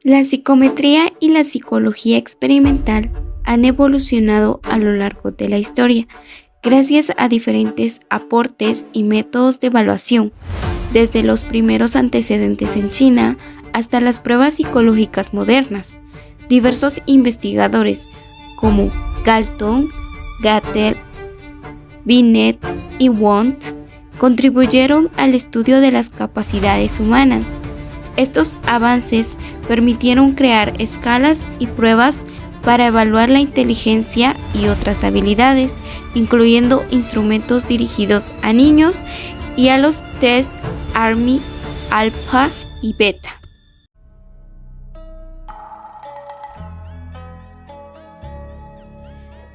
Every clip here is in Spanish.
La psicometría y la psicología experimental han evolucionado a lo largo de la historia, gracias a diferentes aportes y métodos de evaluación, desde los primeros antecedentes en China hasta las pruebas psicológicas modernas. Diversos investigadores como Galton, Gattel, Binet y Wundt contribuyeron al estudio de las capacidades humanas. Estos avances permitieron crear escalas y pruebas para evaluar la inteligencia y otras habilidades, incluyendo instrumentos dirigidos a niños y a los tests Army, Alpha y Beta.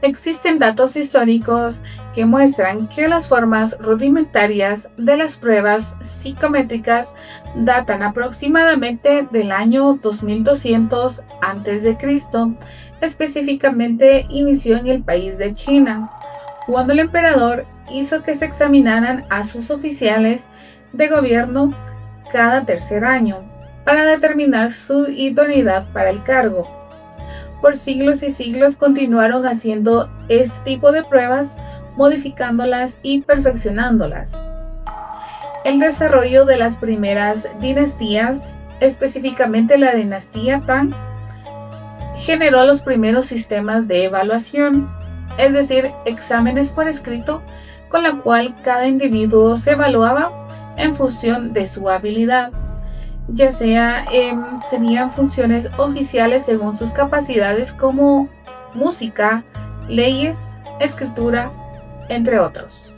Existen datos históricos que muestran que las formas rudimentarias de las pruebas psicométricas datan aproximadamente del año 2200 a.C. Específicamente inició en el país de China, cuando el emperador hizo que se examinaran a sus oficiales de gobierno cada tercer año para determinar su idoneidad para el cargo. Por siglos y siglos continuaron haciendo este tipo de pruebas, modificándolas y perfeccionándolas. El desarrollo de las primeras dinastías, específicamente la dinastía Tang, generó los primeros sistemas de evaluación, es decir, exámenes por escrito, con la cual cada individuo se evaluaba en función de su habilidad, ya sea serían funciones oficiales según sus capacidades como música, leyes, escritura, entre otros.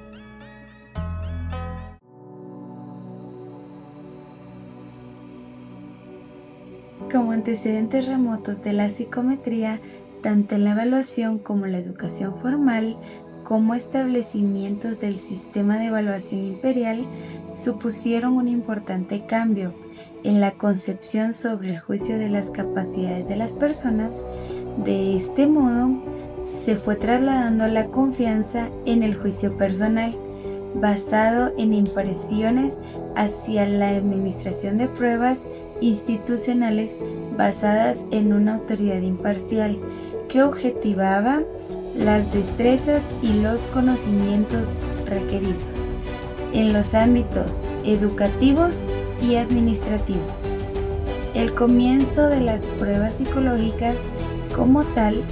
Como antecedentes remotos de la psicometría, tanto en la evaluación como la educación formal, como establecimientos del sistema de evaluación imperial, supusieron un importante cambio en la concepción sobre el juicio de las capacidades de las personas. De este modo, se fue trasladando la confianza en el juicio personal, basado en impresiones, hacia la administración de pruebas institucionales basadas en una autoridad imparcial que objetivaba las destrezas y los conocimientos requeridos en los ámbitos educativos y administrativos. El comienzo de las pruebas psicológicas como tal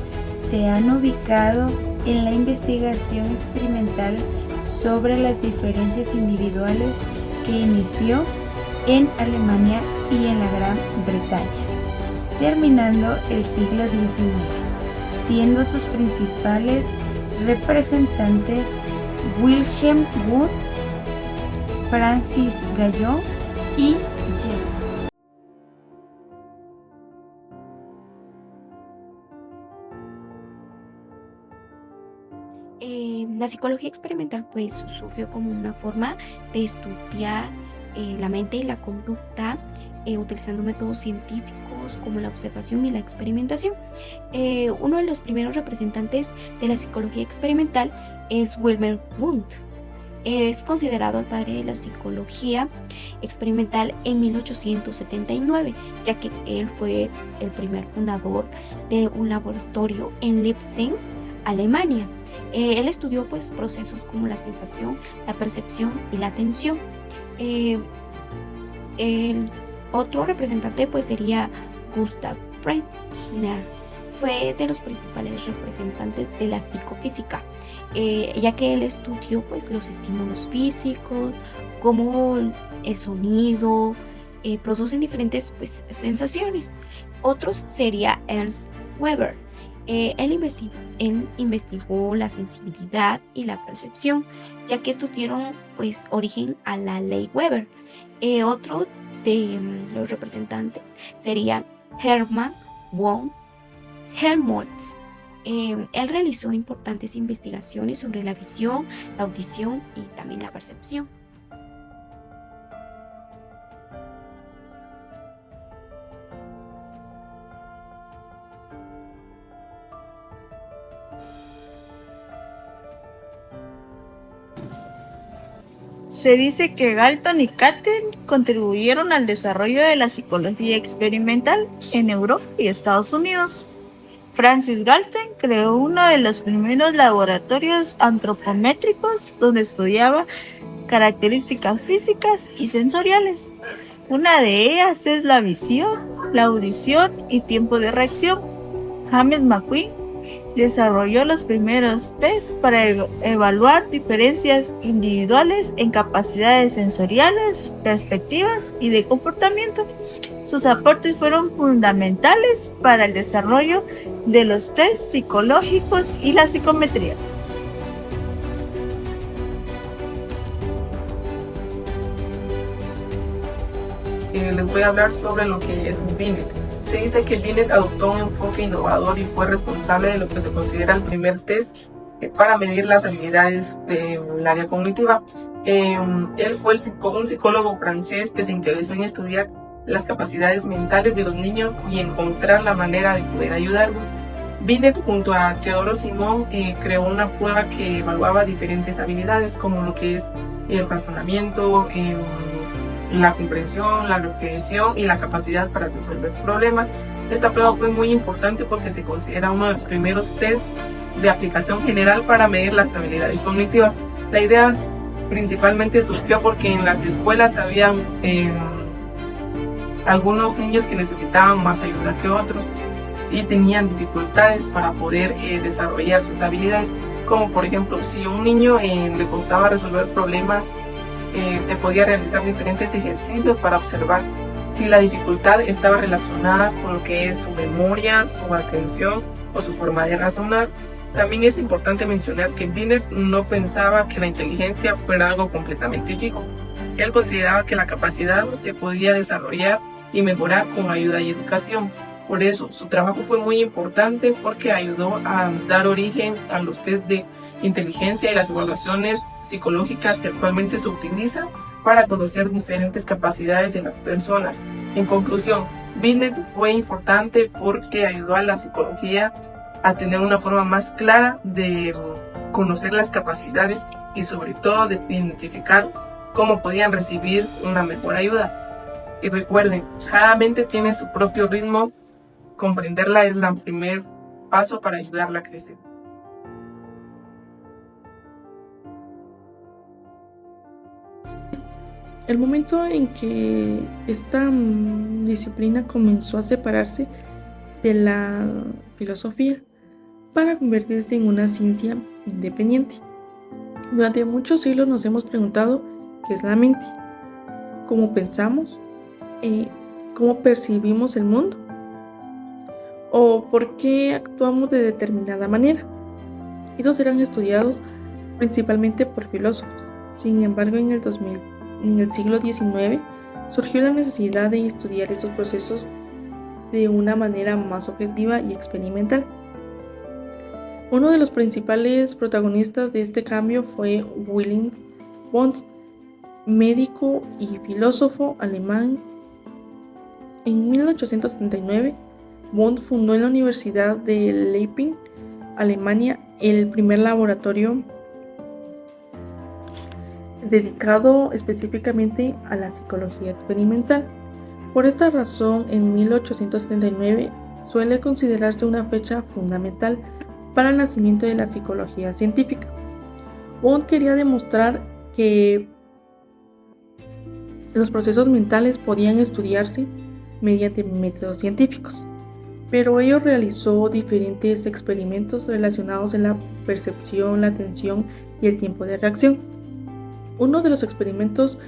se han ubicado en la investigación experimental sobre las diferencias individuales que inició en Alemania y en la Gran Bretaña, terminando el siglo XIX, siendo sus principales representantes Wilhelm Wundt, Francis Gallo y James. La psicología experimental pues surgió como una forma de estudiar la mente y la conducta utilizando métodos científicos como la observación y la experimentación. Uno de los primeros representantes de la psicología experimental es Wilhelm Wundt. Es considerado el padre de la psicología experimental en 1879, ya que él fue el primer fundador de un laboratorio en Leipzig, Alemania. Él estudió pues procesos como la sensación, la percepción y la atención. Eh, el otro representante pues sería Gustav Fechner. Fue de los principales representantes de la psicofísica, ya que él estudió pues los estímulos físicos, cómo el sonido producen diferentes pues, sensaciones. Otros sería Ernst Weber. Él investigó la sensibilidad y la percepción, ya que estos dieron pues origen a la ley Weber. Otro de los representantes sería Hermann von Helmholtz. Él realizó importantes investigaciones sobre la visión, la audición y también la percepción. Se dice que Galton y Catten contribuyeron al desarrollo de la psicología experimental en Europa y Estados Unidos. Francis Galton creó uno de los primeros laboratorios antropométricos donde estudiaba características físicas y sensoriales. Una de ellas es la visión, la audición y tiempo de reacción. James McQueen desarrolló los primeros tests para evaluar diferencias individuales en capacidades sensoriales, perspectivas y de comportamiento. Sus aportes fueron fundamentales para el desarrollo de los tests psicológicos y la psicometría. Les voy a hablar sobre lo que es Binet. Se dice que Binet adoptó un enfoque innovador y fue responsable de lo que se considera el primer test para medir las habilidades en el área cognitiva. Él fue un psicólogo francés que se interesó en estudiar las capacidades mentales de los niños y encontrar la manera de poder ayudarlos. Binet, junto a Teodoro Simón, creó una prueba que evaluaba diferentes habilidades como lo que es el razonamiento, la comprensión, la retención y la capacidad para resolver problemas. Esta prueba fue muy importante porque se considera uno de los primeros tests de aplicación general para medir las habilidades cognitivas. La idea principalmente surgió porque en las escuelas había algunos niños que necesitaban más ayuda que otros y tenían dificultades para poder desarrollar sus habilidades, como por ejemplo si a un niño le costaba resolver problemas, se podía realizar diferentes ejercicios para observar si la dificultad estaba relacionada con lo que es su memoria, su atención o su forma de razonar. También es importante mencionar que Binet no pensaba que la inteligencia fuera algo completamente fijo. Él consideraba que la capacidad se podía desarrollar y mejorar con ayuda y educación. Por eso, su trabajo fue muy importante porque ayudó a dar origen a los test de inteligencia y las evaluaciones psicológicas que actualmente se utilizan para conocer diferentes capacidades de las personas. En conclusión, Binet fue importante porque ayudó a la psicología a tener una forma más clara de conocer las capacidades y sobre todo de identificar cómo podían recibir una mejor ayuda. Y recuerden, cada mente tiene su propio ritmo. Comprenderla es el primer paso para ayudarla a crecer. El momento en que esta disciplina comenzó a separarse de la filosofía para convertirse en una ciencia independiente. Durante muchos siglos nos hemos preguntado qué es la mente, cómo pensamos, cómo percibimos el mundo o por qué actuamos de determinada manera. Estos eran estudiados principalmente por filósofos. Sin embargo, en el siglo XIX surgió la necesidad de estudiar estos procesos de una manera más objetiva y experimental. Uno de los principales protagonistas de este cambio fue Wilhelm Wundt, médico y filósofo alemán. En 1879, Wundt fundó en la Universidad de Leipzig, Alemania, el primer laboratorio dedicado específicamente a la psicología experimental. Por esta razón, en 1879 suele considerarse una fecha fundamental para el nacimiento de la psicología científica. Wundt quería demostrar que los procesos mentales podían estudiarse mediante métodos científicos, pero ello realizó diferentes experimentos relacionados en la percepción, la atención y el tiempo de reacción. Uno de los experimentos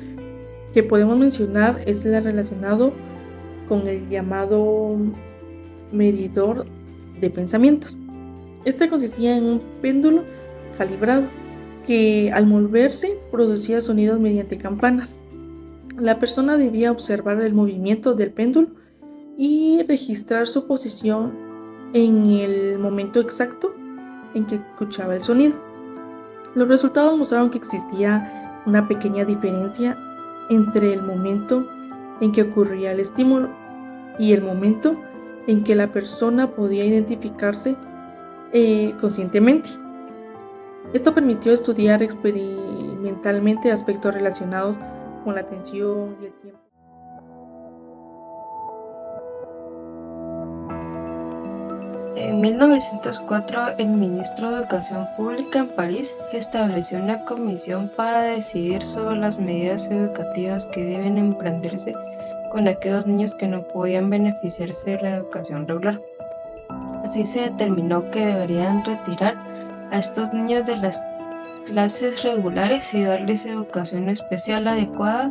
que podemos mencionar es el relacionado con el llamado medidor de pensamientos. Este consistía en un péndulo calibrado que al moverse producía sonidos mediante campanas. La persona debía observar el movimiento del péndulo y registrar su posición en el momento exacto en que escuchaba el sonido. Los resultados mostraron que existía una pequeña diferencia entre el momento en que ocurría el estímulo y el momento en que la persona podía identificarse conscientemente. Esto permitió estudiar experimentalmente mentalmente aspectos relacionados con la atención y el tiempo. En 1904, el ministro de Educación Pública en París estableció una comisión para decidir sobre las medidas educativas que deben emprenderse con aquellos niños que no podían beneficiarse de la educación regular. Así se determinó que deberían retirar a estos niños de las clases regulares y darles educación especial adecuada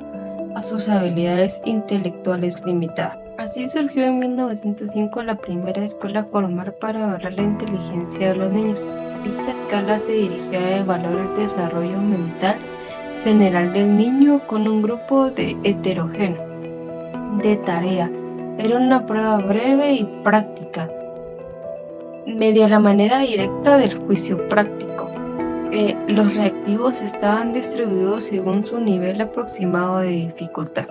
a sus habilidades intelectuales limitadas. Así surgió en 1905 la primera escuela formal para evaluar la inteligencia de los niños. Dicha escala se dirigía a evaluar el desarrollo mental general del niño con un grupo heterogéneo de tarea. Era una prueba breve y práctica, media la manera directa del juicio práctico. Los reactivos estaban distribuidos según su nivel aproximado de dificultad.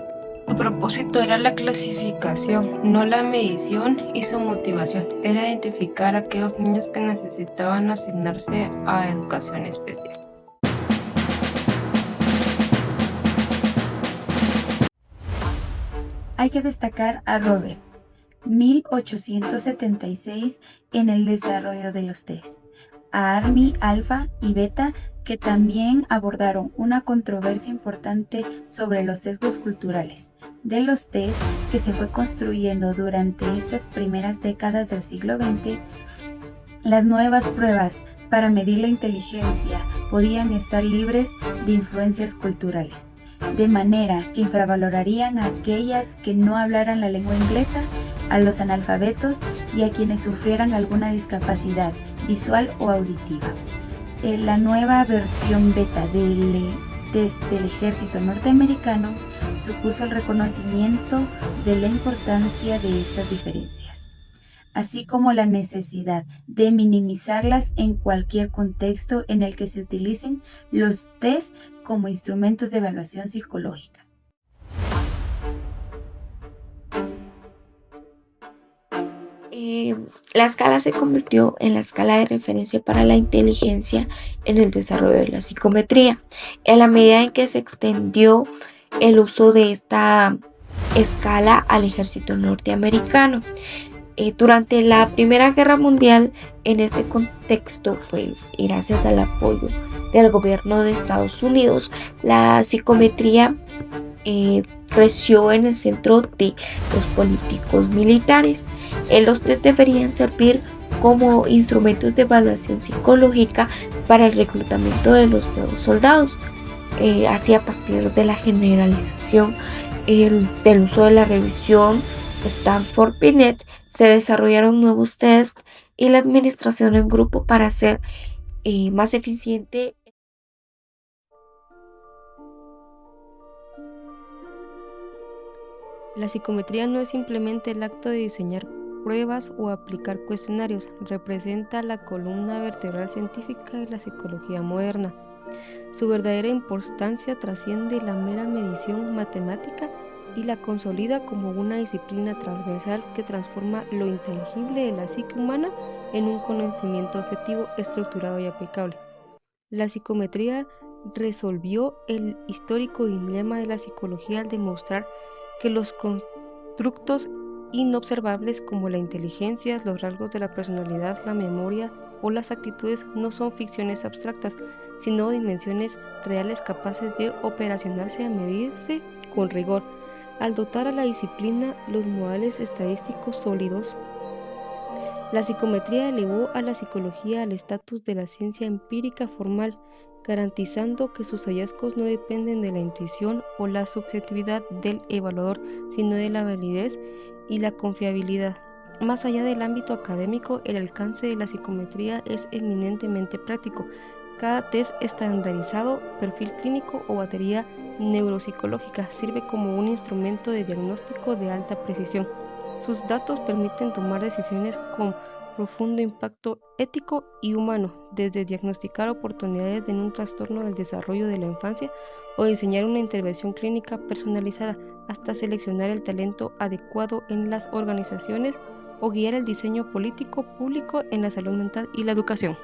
Su propósito era la clasificación, no la medición, y su motivación era identificar a aquellos niños que necesitaban asignarse a educación especial. Hay que destacar a Robert, 1876, en el desarrollo de los test, a Army, Alpha y Beta, que también abordaron una controversia importante sobre los sesgos culturales de los test que se fue construyendo durante estas primeras décadas del siglo XX. Las nuevas pruebas para medir la inteligencia podían estar libres de influencias culturales, de manera que infravalorarían a aquellas que no hablaran la lengua inglesa, a los analfabetos y a quienes sufrieran alguna discapacidad visual o auditiva. La nueva versión beta del test del ejército norteamericano supuso el reconocimiento de la importancia de estas diferencias, así como la necesidad de minimizarlas en cualquier contexto en el que se utilicen los test como instrumentos de evaluación psicológica. La escala se convirtió en la escala de referencia para la inteligencia en el desarrollo de la psicometría, en la medida en que se extendió el uso de esta escala al ejército norteamericano. Durante la Primera Guerra Mundial, en este contexto, pues, y gracias al apoyo del gobierno de Estados Unidos, la psicometría creció en el centro de los políticos militares. Los test deberían servir como instrumentos de evaluación psicológica para el reclutamiento de los nuevos soldados. Así, a partir de la generalización del uso de la revisión Stanford-Binet, se desarrollaron nuevos tests y la administración en grupo para hacer más eficiente. La psicometría no es simplemente el acto de diseñar pruebas o aplicar cuestionarios, representa la columna vertebral científica de la psicología moderna. Su verdadera importancia trasciende la mera medición matemática y la consolida como una disciplina transversal que transforma lo intangible de la psique humana en un conocimiento objetivo, estructurado y aplicable. La psicometría resolvió el histórico dilema de la psicología al demostrar que los constructos inobservables como la inteligencia, los rasgos de la personalidad, la memoria o las actitudes no son ficciones abstractas, sino dimensiones reales capaces de operacionarse a medirse con rigor. Al dotar a la disciplina los modales estadísticos sólidos, la psicometría elevó a la psicología al estatus de la ciencia empírica formal, garantizando que sus hallazgos no dependen de la intuición o la subjetividad del evaluador, sino de la validez y la confiabilidad. Más allá del ámbito académico, el alcance de la psicometría es eminentemente práctico. Cada test estandarizado, perfil clínico o batería neuropsicológica sirve como un instrumento de diagnóstico de alta precisión. Sus datos permiten tomar decisiones con profundo impacto ético y humano, desde diagnosticar oportunidades en un trastorno del desarrollo de la infancia o diseñar una intervención clínica personalizada, hasta seleccionar el talento adecuado en las organizaciones o guiar el diseño político público en la salud mental y la educación.